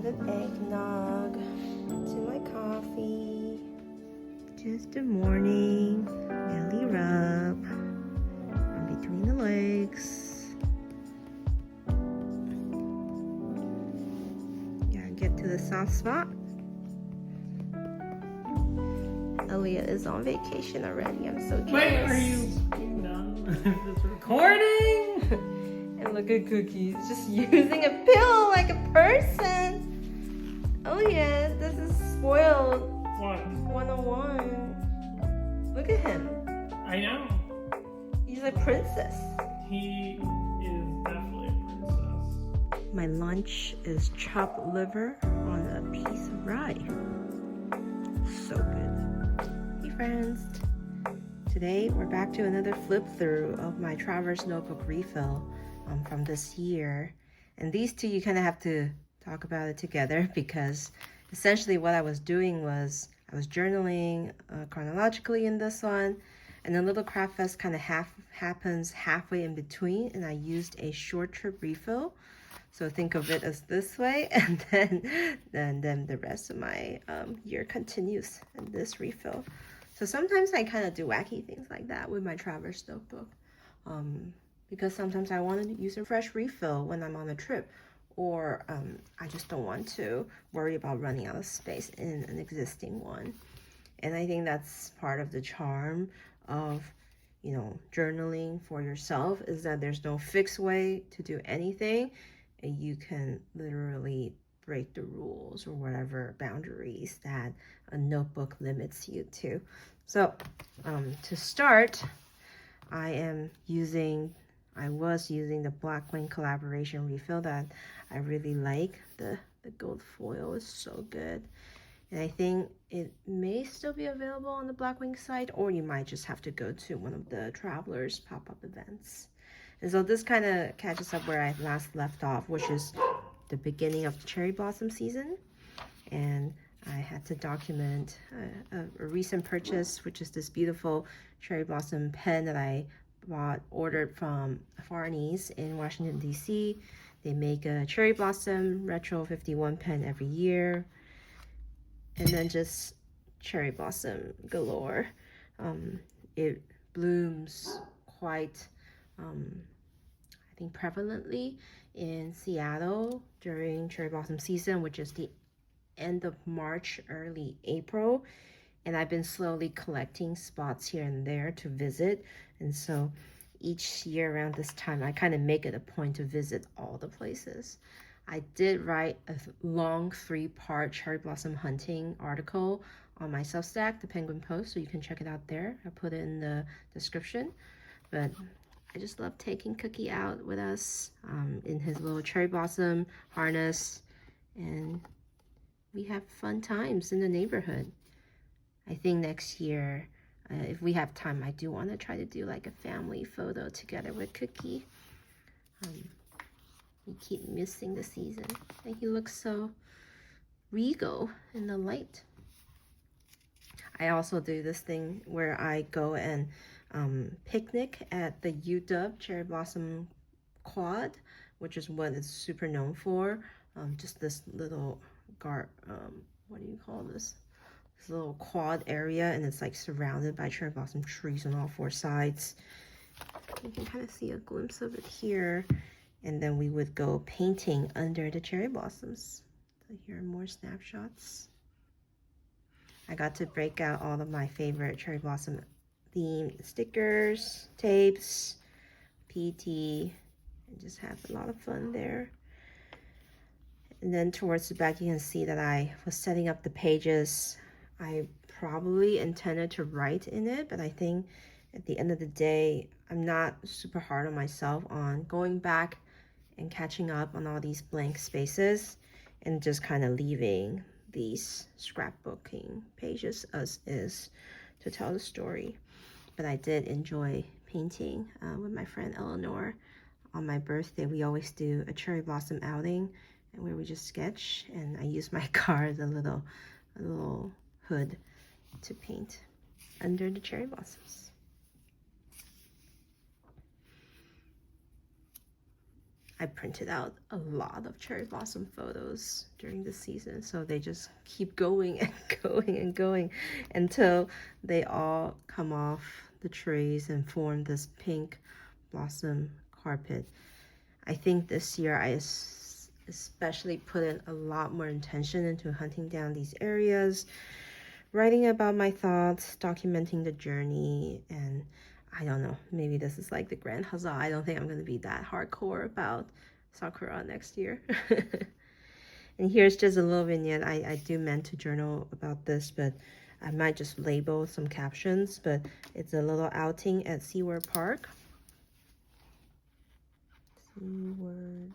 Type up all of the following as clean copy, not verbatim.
an eggnog to my coffee. Just a morning belly rub from between the legs. Gotta get to the soft spot. Aaliyah is on vacation already. I'm so jealous. Wait, are you done? It's recording? And look at Cookie, just using a pill like a person. Oh yeah, this is spoiled. What? 101. Look at him. I know. He's a princess. He is definitely a princess. My lunch is chopped liver on a piece of rye. So good. Hey friends. Today we're back to another flip through of my Traveler's notebook refill from this year. And these two you kind of have to talk about it together because essentially what I was doing was I was journaling chronologically in this one, and the little craft fest kind of happens halfway in between, and I used a short trip refill. So think of it as this way, and then the rest of my year continues in this refill. So sometimes I kind of do wacky things like that with my Traveler's notebook, because sometimes I want to use a fresh refill when I'm on a trip, or I just don't want to worry about running out of space in an existing one. And I think that's part of the charm of, you know, journaling for yourself, is that there's no fixed way to do anything, and you can literally break the rules or whatever boundaries that a notebook limits you to. So to start, I was using the Black Wing collaboration refill that I really like. The gold foil is so good. And I think it may still be available on the Black Wing site, or you might just have to go to one of the Traveler's pop-up events. And so this kind of catches up where I last left off, which is the beginning of the cherry blossom season. And I had to document a recent purchase, which is this beautiful cherry blossom pen that I ordered from Farney's in Washington, D.C. They make a cherry blossom retro 51 pen every year, and then just cherry blossom galore. It blooms quite, I think, prevalently in Seattle during cherry blossom season, which is the end of March, early April. And I've been slowly collecting spots here and there to visit. And so each year around this time, I kind of make it a point to visit all the places. I did write a long 3-part cherry blossom hunting article on my Substack, the Penguin Post, so you can check it out there. I put it in the description. But I just love taking Cookie out with us in his little cherry blossom harness, and we have fun times in the neighborhood. I think next year, if we have time, I do want to try to do like a family photo together with Cookie. We keep missing the season, and he looks so regal in the light. I also do this thing where I go and picnic at the UW Cherry Blossom Quad, which is what it's super known for. Just this little what do you call this? This little quad area, and it's like surrounded by cherry blossom trees on all 4 sides. You can kind of see a glimpse of it here. And then we would go painting under the cherry blossoms. So here are more snapshots. I got to break out all of my favorite cherry blossom themed stickers, tapes, PT, and just have a lot of fun there. And then towards the back, you can see that I was setting up the pages. I probably intended to write in it, but I think at the end of the day, I'm not super hard on myself on going back and catching up on all these blank spaces and just kind of leaving these scrapbooking pages as is to tell the story. But I did enjoy painting with my friend Eleanor. On my birthday, we always do a cherry blossom outing where we just sketch, and I use my car as a little hood to paint under the cherry blossoms. I printed out a lot of cherry blossom photos during the season, so they just keep going and going and going until they all come off the trees and form this pink blossom carpet. I think this year I especially put in a lot more intention into hunting down these areas, writing about my thoughts, documenting the journey, and I don't know, maybe this is like the grand huzzah. I don't think I'm going to be that hardcore about Sakura next year. And here's just a little vignette. I do meant to journal about this, but I might just label some captions, but it's a little outing at Seaward Park. Seaward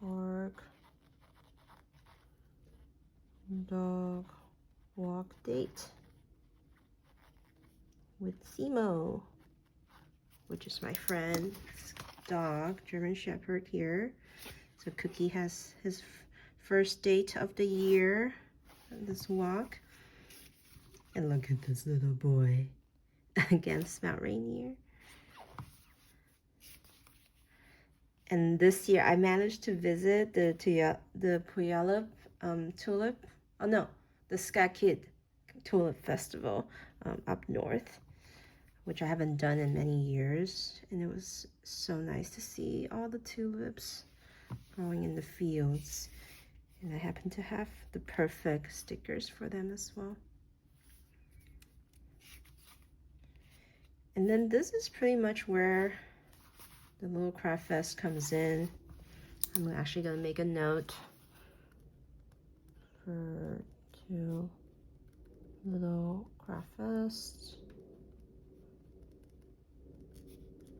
Park. Dog walk date with Simo, which is my friend's dog, German Shepherd here. So Cookie has his first date of the year on this walk. And look at this little boy against Mount Rainier. And this year I managed to visit the Puyallup Tulip, oh no, the Skakid Tulip Festival up north, which I haven't done in many years. And it was so nice to see all the tulips growing in the fields. And I happen to have the perfect stickers for them as well. And then this is pretty much where the little craft fest comes in. I'm actually gonna make a note for two little craft fest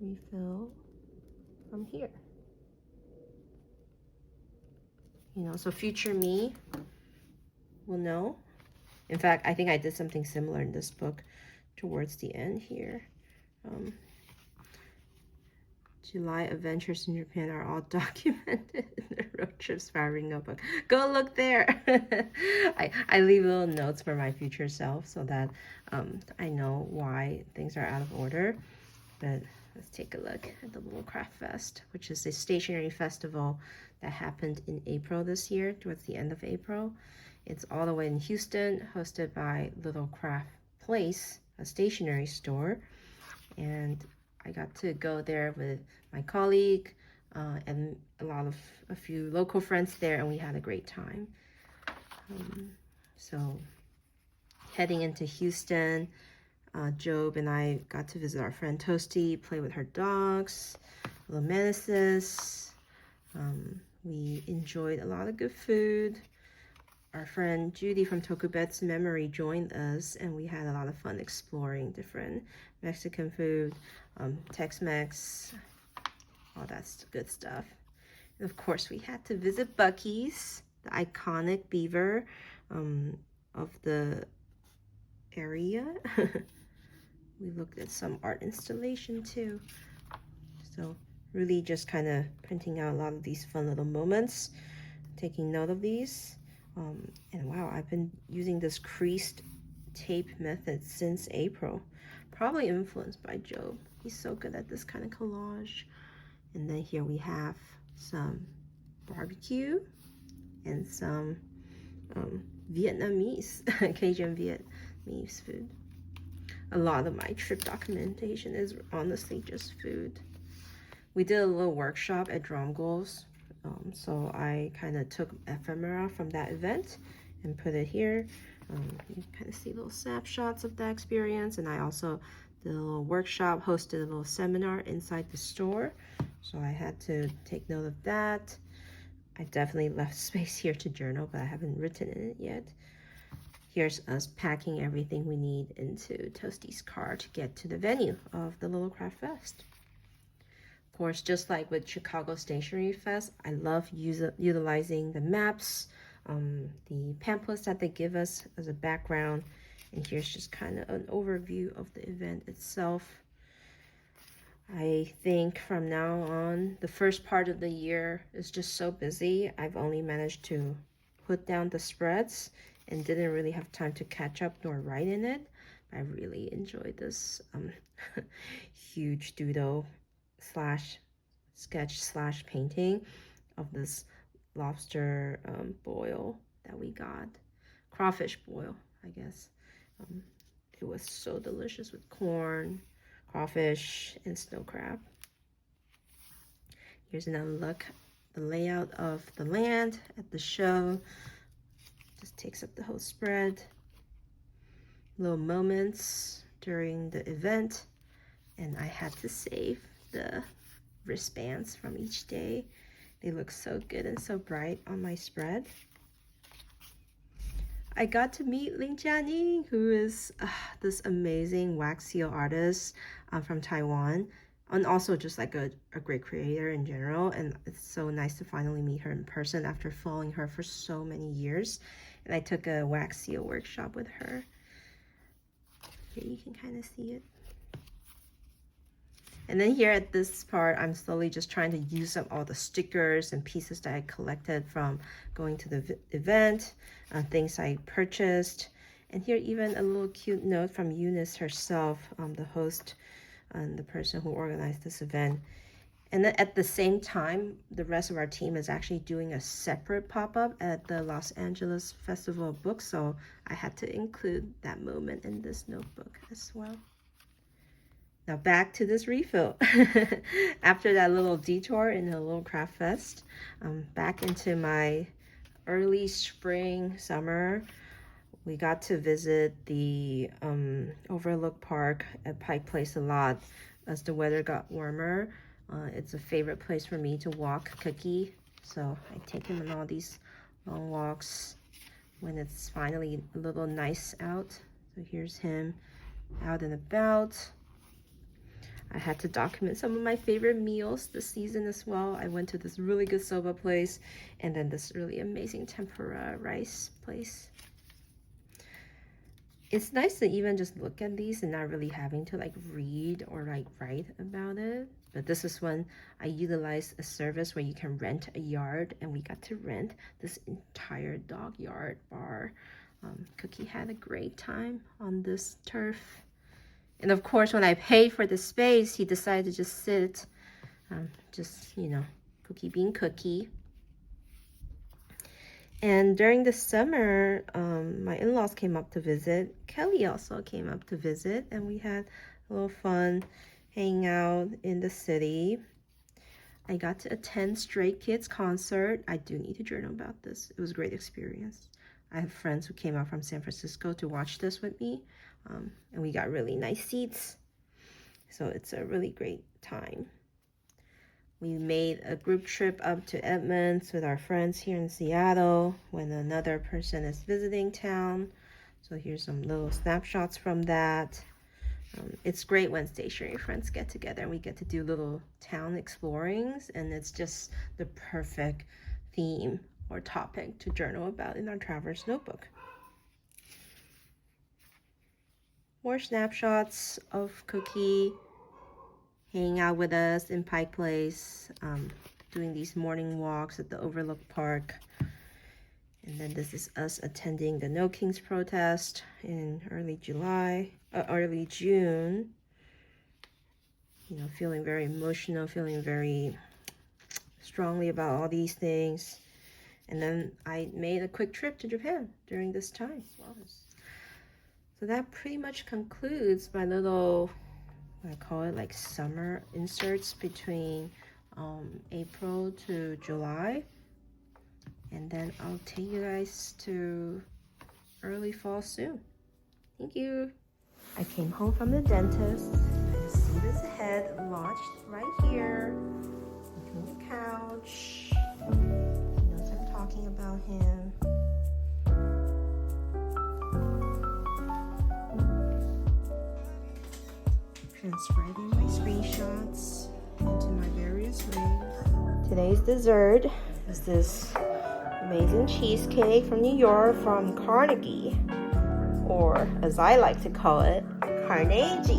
refill from here. You know, so future me will know. In fact, I think I did something similar in this book towards the end here. July adventures in Japan are all documented in the road trip spiraling notebook. Go look there. I leave little notes for my future self so that I know why things are out of order. But let's take a look at the Little Craft Fest, which is a stationery festival that happened in April this year, towards the end of April. It's all the way in Houston, hosted by Little Craft Place, a stationery store. And I got to go there with my colleague and a few local friends there, and we had a great time. So heading into Houston, Job and I got to visit our friend Toasty, play with her dogs, little menaces. We enjoyed a lot of good food. Our friend Judy from Tokubetsu Memory joined us, and we had a lot of fun exploring different Mexican food, Tex-Mex, all that good stuff. And of course, we had to visit Buc-ee's, the iconic beaver of the area. We looked at some art installation too. So really just kind of printing out a lot of these fun little moments, taking note of these. And wow, I've been using this creased tape method since April, probably influenced by Job. He's so good at this kind of collage. And then here we have some barbecue and some Vietnamese, Cajun Vietnamese food. A lot of my trip documentation is honestly just food. We did a little workshop at Dromgoals. So I kind of took ephemera from that event and put it here. You kind of see little snapshots of that experience. And I also did a little workshop, hosted a little seminar inside the store. So I had to take note of that. I definitely left space here to journal, but I haven't written in it yet. Here's us packing everything we need into Toasty's car to get to the venue of the Little Craft Fest. Of course, just like with Chicago Stationery Fest, I love utilizing the maps, the pamphlets that they give us as a background. And here's just kind of an overview of the event itself. I think from now on, the first part of the year is just so busy. I've only managed to put down the spreads and didn't really have time to catch up nor write in it. I really enjoyed this huge doodle / sketch slash painting of this lobster boil that we got. Crawfish boil, I guess. It was so delicious with corn, crawfish, and snow crab. Here's another look, the layout of the land at the show. Just takes up the whole spread. Little moments during the event, and I had to save the wristbands from each day. They look so good and so bright on my spread. I got to meet Ling Jianing, who is this amazing wax seal artist from Taiwan, and also just like a great creator in general. And it's so nice to finally meet her in person after following her for so many years. And I took a wax seal workshop with her. Here you can kind of see it. And then here at this part, I'm slowly just trying to use up all the stickers and pieces that I collected from going to the event, things I purchased. And here even a little cute note from Eunice herself, the host and the person who organized this event. And then at the same time, the rest of our team is actually doing a separate pop-up at the Los Angeles Festival of Books, so I had to include that moment in this notebook as well. Now back to this refill. After that little detour in a little craft fest, back into my early spring, summer, we got to visit the Overlook Park at Pike Place a lot as the weather got warmer. It's a favorite place for me to walk Cookie, so I take him on all these long walks when it's finally a little nice out. So here's him out and about. I had to document some of my favorite meals this season as well. I went to this really good soba place and then this really amazing tempura rice place. It's nice to even just look at these and not really having to like read or like write about it. But this is when I utilized a service where you can rent a yard, and we got to rent this entire dog yard bar. Cookie had a great time on this turf. And of course, when I paid for the space, he decided to just sit, just, you know, Cookie being Cookie. And during the summer, my in-laws came up to visit. Kelly also came up to visit, and we had a little fun hanging out in the city. I got to attend Stray Kids concert. I do need to journal about this. It was a great experience. I have friends who came out from San Francisco to watch this with me, and we got really nice seats. So it's a really great time. We made a group trip up to Edmonds with our friends here in Seattle when another person is visiting town. So here's some little snapshots from that. It's great when stationery friends get together and we get to do little town explorings, and it's just the perfect theme or topic to journal about in our Traveler's Notebook. More snapshots of Cookie hanging out with us in Pike Place, doing these morning walks at the Overlook Park. And then this is us attending the No Kings protest in early June. You know, feeling very emotional, feeling very strongly about all these things. And then I made a quick trip to Japan during this time as well. So that pretty much concludes my little, I call it like summer inserts between April to July. And then I'll take you guys to early fall soon. Thank you. I came home from the dentist. The seat is ahead, launched right here, between the couch. He knows I'm talking about him. Transcribing my screenshots into my various rings. Today's dessert is this amazing cheesecake from New York from Carnegie, or as I like to call it, Carnegie.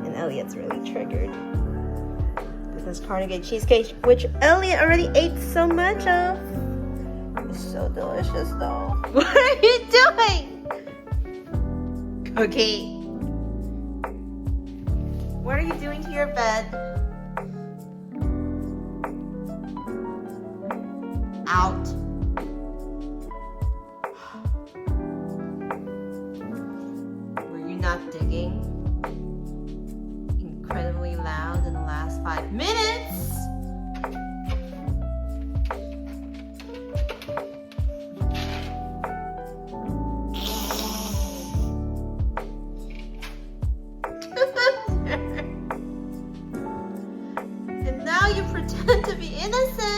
And Elliot's really triggered. This is Carnegie cheesecake, which Elliot already ate so much of. It's so delicious though. What are you doing? Cookie. What are you doing to your bed? out. Were you not digging? Incredibly loud in the last 5 minutes. And now you pretend to be innocent.